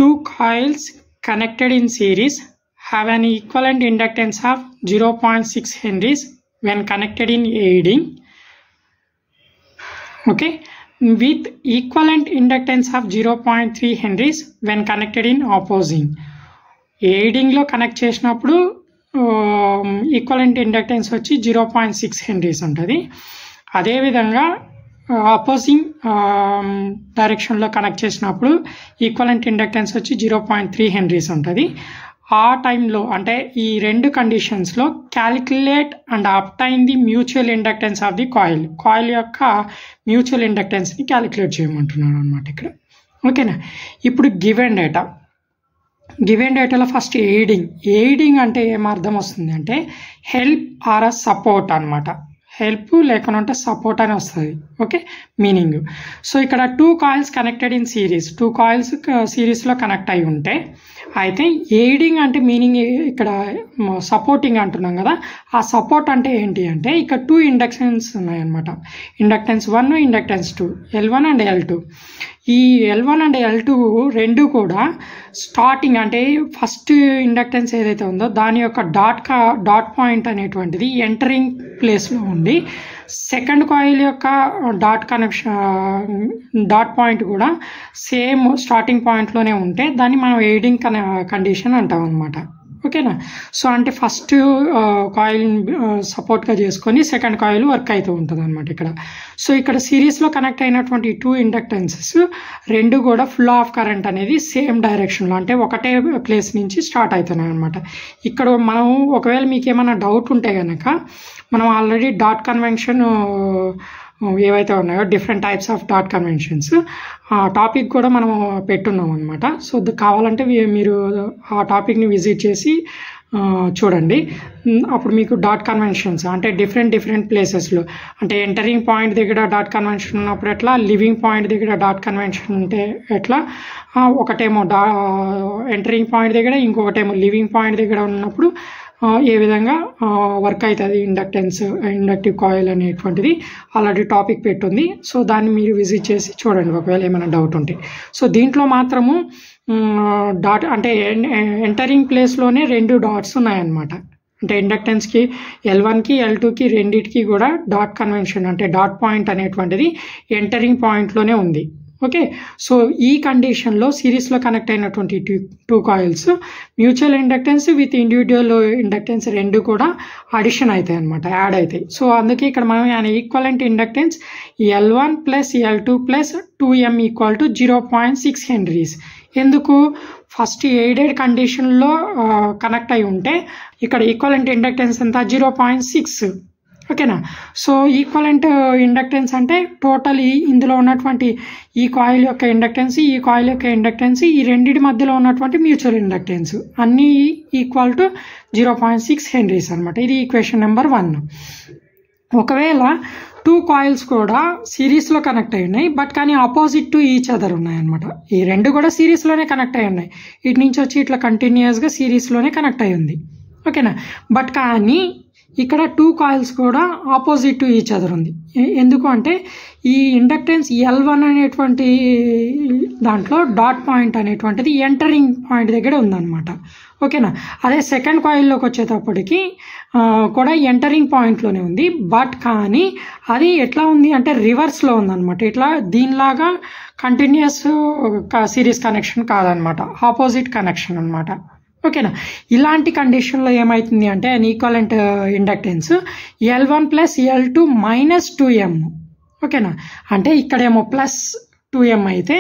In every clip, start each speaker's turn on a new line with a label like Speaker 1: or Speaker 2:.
Speaker 1: two coils connected in series have an equivalent inductance of 0.6 henries when connected in aiding. Okay, with equivalent inductance of 0.3 henries when connected in opposing. Aiding లో connect చేసినప్పుడు equivalent inductance వచ్చి 0.6 Henry's ఉంటుంది. అదేవిధంగా opposing డైరెక్షన్లో connect చేసినప్పుడు equivalent inductance వచ్చి 0.3 Henry's ఉంటుంది. ఆ టైంలో అంటే ఈ రెండు కండిషన్స్లో calculate and obtain the mutual inductance of the coil యొక్క మ్యూచువల్ ఇండక్టెన్స్ని క్యాలిక్యులేట్ చేయమంటున్నాను అనమాట ఇక్కడ. ఓకేనా, ఇప్పుడు గివెన్ డేటాలో ఫస్ట్ ఎయిడింగ్ అంటే ఏం అర్థం వస్తుంది అంటే హెల్ప్ ఆర్ అ సపోర్ట్ అనమాట. హెల్ప్ లేకుండా సపోర్ట్ అని వస్తుంది. Okay, meaning. సో ఇక్కడ two coils connected in series, two coils సిరీస్లో కనెక్ట్ అయి ఉంటే, అయితే ఎయిడింగ్ అంటే మీనింగ్ ఇక్కడ సపోర్టింగ్ అంటున్నాం కదా, ఆ సపోర్ట్ అంటే ఏంటి అంటే ఇక్కడ టూ ఇండక్టెన్స్ ఉన్నాయన్నమాట. Inductance 1, inductance 2, L1 and L2. ఈ L1 అండ్ L2 రెండు కూడా స్టార్టింగ్ అంటే ఫస్ట్ ఇండక్టెన్స్ ఏదైతే ఉందో దాని యొక్క డాట్ పాయింట్ అనేటువంటిది ఎంటరింగ్ ప్లేస్లో ఉండి, సెకండ్ కాయిల్ యొక్క డాట్ పాయింట్ కూడా సేమ్ స్టార్టింగ్ పాయింట్లోనే ఉంటే దాన్ని మనం ఎయిడింగ్ కండిషన్ అంటాం అనమాట. ఓకేనా, సో అంటే ఫస్ట్ కాయిల్ సపోర్ట్గా చేసుకొని సెకండ్ కాయిల్ వర్క్ అవుతూ ఉంటుంది అనమాట ఇక్కడ. సో ఇక్కడ సిరీస్లో కనెక్ట్ అయినటువంటి టూ ఇండక్టెన్సెస్ రెండు కూడా ఫ్లో ఆఫ్ కరెంట్ అనేది సేమ్ డైరెక్షన్లో అంటే ఒకటే ప్లేస్ నుంచి స్టార్ట్ అవుతున్నాయి అనమాట. ఇక్కడ మనం ఒకవేళ మీకు ఏమైనా డౌట్ ఉంటే కనుక మనం ఆల్రెడీ డాట్ కన్వెన్షన్ ఏవైతే ఉన్నాయో different types of dot conventions ఆ టాపిక్ కూడా మనం పెట్టున్నాం అనమాట. సో కావాలంటే మీరు ఆ టాపిక్ని విజిట్ చేసి చూడండి. అప్పుడు మీకు డాట్ కన్వెన్షన్స్ అంటే డిఫరెంట్ ప్లేసెస్లో అంటే ఎంటరింగ్ పాయింట్ దగ్గర డాట్ కన్వెన్షన్ ఉన్నప్పుడు ఎట్లా, లివింగ్ పాయింట్ దగ్గర డాట్ కన్వెన్షన్ ఉంటే ఎట్లా, ఒకటేమో ఎంటరింగ్ పాయింట్ దగ్గర ఇంకొకటేమో లివింగ్ పాయింట్ దగ్గర ఉన్నప్పుడు ఏ విధంగా వర్క్ అవుతుంది ఇండక్టివ్ కాయిల్ అనేటువంటిది ఆల్రెడీ టాపిక్ పెట్టుంది. సో దాన్ని మీరు విజిట్ చేసి చూడండి ఒకవేళ ఏమైనా డౌట్ ఉంటే. సో దీంట్లో మాత్రము డాట్ అంటే ఎంటరింగ్ ప్లేస్లోనే రెండు డాట్స్ ఉన్నాయన్నమాట. అంటే ఇండక్టెన్స్కి L1కి L2కి రెండింటికి కూడా డాట్ కన్వెన్షన్ అంటే డాట్ పాయింట్ అనేటువంటిది ఎంటరింగ్ పాయింట్లోనే ఉంది. ఓకే, సో ఈ కండిషన్లో సిరీస్లో కనెక్ట్ అయినటువంటి two coils mutual inductance with individual inductance రెండు కూడా అడిషన్ అవుతాయి అనమాట, యాడ్ అవుతాయి. సో అందుకే ఇక్కడ మనం equivalent inductance L1 + L2 + 2M = 0.6 Henry's. ఎందుకు, ఫస్ట్ ఎయిడెడ్ కండిషన్లో కనెక్ట్ అయి ఉంటే ఇక్కడ ఈక్వలెంట్ ఇండక్టెన్స్ ఎంత 0.6. ఓకేనా, సో ఈక్వలెంట్ ఇండక్టెన్స్ అంటే టోటల్ ఇందులో ఉన్నటువంటి ఈ కాయిల్ యొక్క ఇండక్టెన్స్, ఈ కాయిల్ యొక్క ఇండక్టెన్స్, ఈ రెండింటి మధ్యలో ఉన్నటువంటి మ్యూచువల్ ఇండక్టెన్స్ అన్నీ ఈక్వల్ టు 0.6 హెన్రీస్ అనమాట. ఇది ఈక్వేషన్ నెంబర్ 1. ఒకవేళ టూ కాయిల్స్ కూడా సిరీస్లో కనెక్ట్ అయి ఉన్నాయి బట్ కానీ ఆపోజిట్ టు ఈచ్ అదర్ ఉన్నాయన్నమాట. ఈ రెండు కూడా సిరీస్లోనే కనెక్ట్ అయి ఉన్నాయి, ఇటు నుంచి వచ్చి ఇట్లా కంటిన్యూస్గా సిరీస్లోనే కనెక్ట్ అయి ఉంది. ఓకేనా, బట్ కానీ ఇక్కడ టూ కాయిల్స్ కూడా ఆపోజిట్ టు ఈచ్ అదర్ ఉంది. ఎందుకు అంటే ఈ ఇండక్టెన్స్ L1 అనేటువంటి దాంట్లో డాట్ పాయింట్ అనేటువంటిది ఎంటరింగ్ పాయింట్ దగ్గర ఉందన్నమాట. ఓకేనా, అదే సెకండ్ కాయిల్లోకి వచ్చేటప్పటికి కూడా ఎంటరింగ్ పాయింట్లోనే ఉంది. బట్ కానీ అది ఎట్లా ఉంది అంటే రివర్స్లో ఉందన్నమాట. ఇట్లా దీనిలాగా కంటిన్యూస్ సిరీస్ కనెక్షన్ కాదనమాట, ఆపోజిట్ కనెక్షన్ అనమాట. ఓకేనా, ఇలాంటి కండిషన్లో ఏమవుతుంది అంటే equivalent inductance L1 + L2 - 2M. ఓకేనా, అంటే ఇక్కడేమో +2M అయితే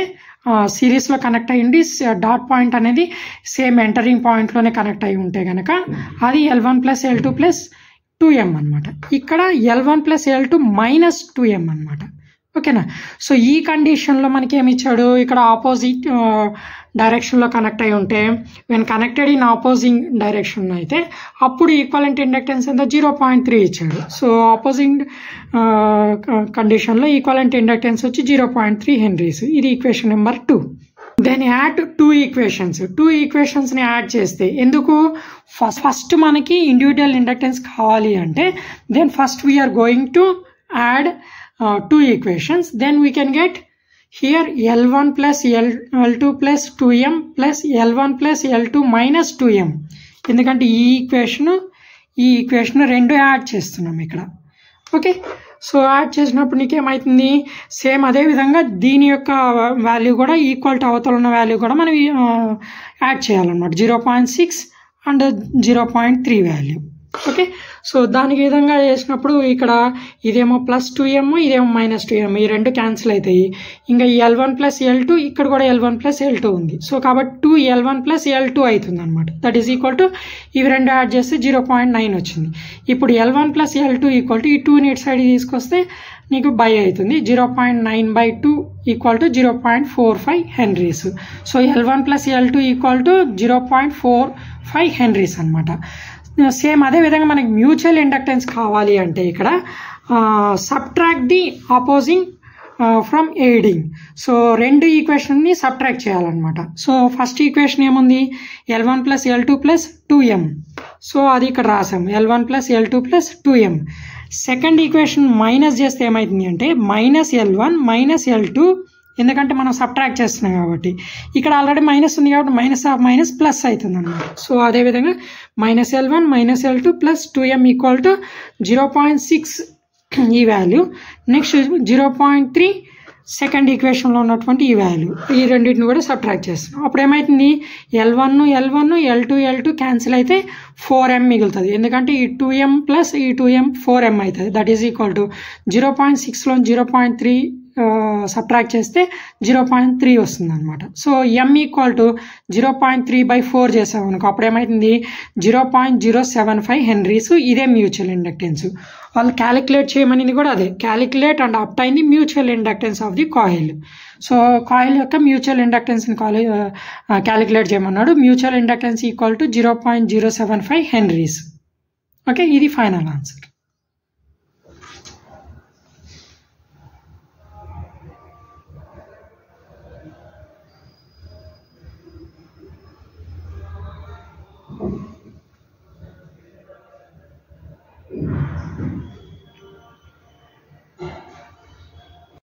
Speaker 1: సిరీస్లో కనెక్ట్ అయ్యింది, డాట్ పాయింట్ అనేది సేమ్ ఎంటరింగ్ పాయింట్లోనే కనెక్ట్ అయి ఉంటే కనుక అది L1 + L2 + 2M అనమాట. ఇక్కడ L1 + L2 - 2M అనమాట. ఓకేనా, సో ఈ కండిషన్లో మనకి ఏమి ఇచ్చాడు, ఇక్కడ ఆపోజిట్ డైరెక్షన్లో కనెక్ట్ అయి ఉంటే when connected in opposing direction అయితే అప్పుడు ఈక్వలెంట్ ఇండక్టెన్స్ ఎంత 0.3 ఇచ్చాడు. సో ఆపోజింగ్ కండిషన్లో ఈక్వలెంట్ ఇండక్టెన్స్ వచ్చి 0.3 హెన్రీస్. ఇది equation number 2. Then add two ఈక్వేషన్స్ని యాడ్ చేస్తే, ఎందుకు ఫస్ట్ మనకి ఇండివిజువల్ ఇండక్టెన్స్ కావాలి అంటే then first we're going to add two equations, then we can get here L1 plus L2 plus 2m plus L1 plus L2 minus 2m, ఎందుకంటే ఈ equation రెండు add చేస్తున్నాం ఇక్కడ. ఓకే, సో యాడ్ చేసినప్పుడు నీకేమవుతుంది, same అదే విధంగా దీని యొక్క వాల్యూ కూడా ఈక్వల్ టు అవతల ఉన్న వాల్యూ కూడా మనం యాడ్ చేయాలన్నమాట. 0.6 అండ్ 0.3 వాల్యూ. ఓకే, సో దానికి విధంగా చేసినప్పుడు ఇక్కడ ఇదేమో ప్లస్ 2m, ఇదేమో మైనస్ 2m, ఈ రెండు క్యాన్సిల్ అవుతాయి. ఇంకా ఈ L1 ప్లస్ L2, ఇక్కడ కూడా L1 ప్లస్ L2 ఉంది. సో కాబట్టి 2L1 ప్లస్ L2 అవుతుంది అనమాట. దట్ ఈస్ ఈక్వల్ టు ఇవి రెండు యాడ్ చేస్తే 0.9 వచ్చింది. ఇప్పుడు L1 plus L2 equal to ఈ 2 ఇటు సైడ్ తీసుకొస్తే నీకు బై అవుతుంది. 0.9/2 equal to 0.45 Henry's. So L1 plus L2 equal to 0.45 Henry's అనమాట. సేమ్ అదే విధంగా మనకి మ్యూచువల్ ఇండక్టెన్స్ కావాలి అంటే ఇక్కడ subtract the opposing from aiding. So రెండు ఈక్వేషన్ని సబ్ట్రాక్ట్ చేయాలన్నమాట. సో ఫస్ట్ ఈక్వేషన్ ఏముంది, L1 plus L2 plus 2m. So అది ఇక్కడ రాసాం, L1 plus L2 plus 2m. Second equation minus చేస్తే ఏమవుతుంది అంటే మైనస్ L1 మైనస్ L2, ఎందుకంటే మనం సబ్ట్రాక్ట్ చేస్తున్నాం కాబట్టి. ఇక్కడ ఆల్రెడీ మైనస్ ఉంది కాబట్టి మైనస్ ఆఫ్ మైనస్ ప్లస్ అవుతుంది అనమాట. సో అదేవిధంగా minus L1 minus L2 plus 2m equal to 0.6 ఈ వాల్యూ. నెక్స్ట్ 0.3 సెకండ్ ఈక్వేషన్లో ఉన్నటువంటి ఈ వాల్యూ, ఈ రెండింటిని కూడా సబ్ట్రాక్ట్ చేస్తున్నాం. అప్పుడు ఏమవుతుంది, L1 L2 క్యాన్సిల్ అయితే 4m మిగులుతుంది, ఎందుకంటే ఈ 2m ప్లస్ ఈ 2m 4m అవుతుంది. దట్ ఈస్ ఈక్వల్ టు 0.6లో 0.3 సబ్ట్రాక్ట్ చేస్తే 0.3 వస్తుంది అనమాట. సో m ఈక్వల్ టు 0.3/4 చేసాం అనుకో, అప్పుడు ఏమవుతుంది 0.075 హెన్రీస్. ఇదే మ్యూచువల్ ఇండక్టెన్స్. వాళ్ళు క్యాలిక్యులేట్ చేయమనేది కూడా అదే, calculate and obtain the mutual inductance of the coil. So coil యొక్క మ్యూచువల్ ఇండక్టెన్స్ని క్యాలిక్యులేట్ చేయమన్నాడు. Mutual inductance equal to 0.075 henries. Okay, ఇది ఫైనల్ ఆన్సర్.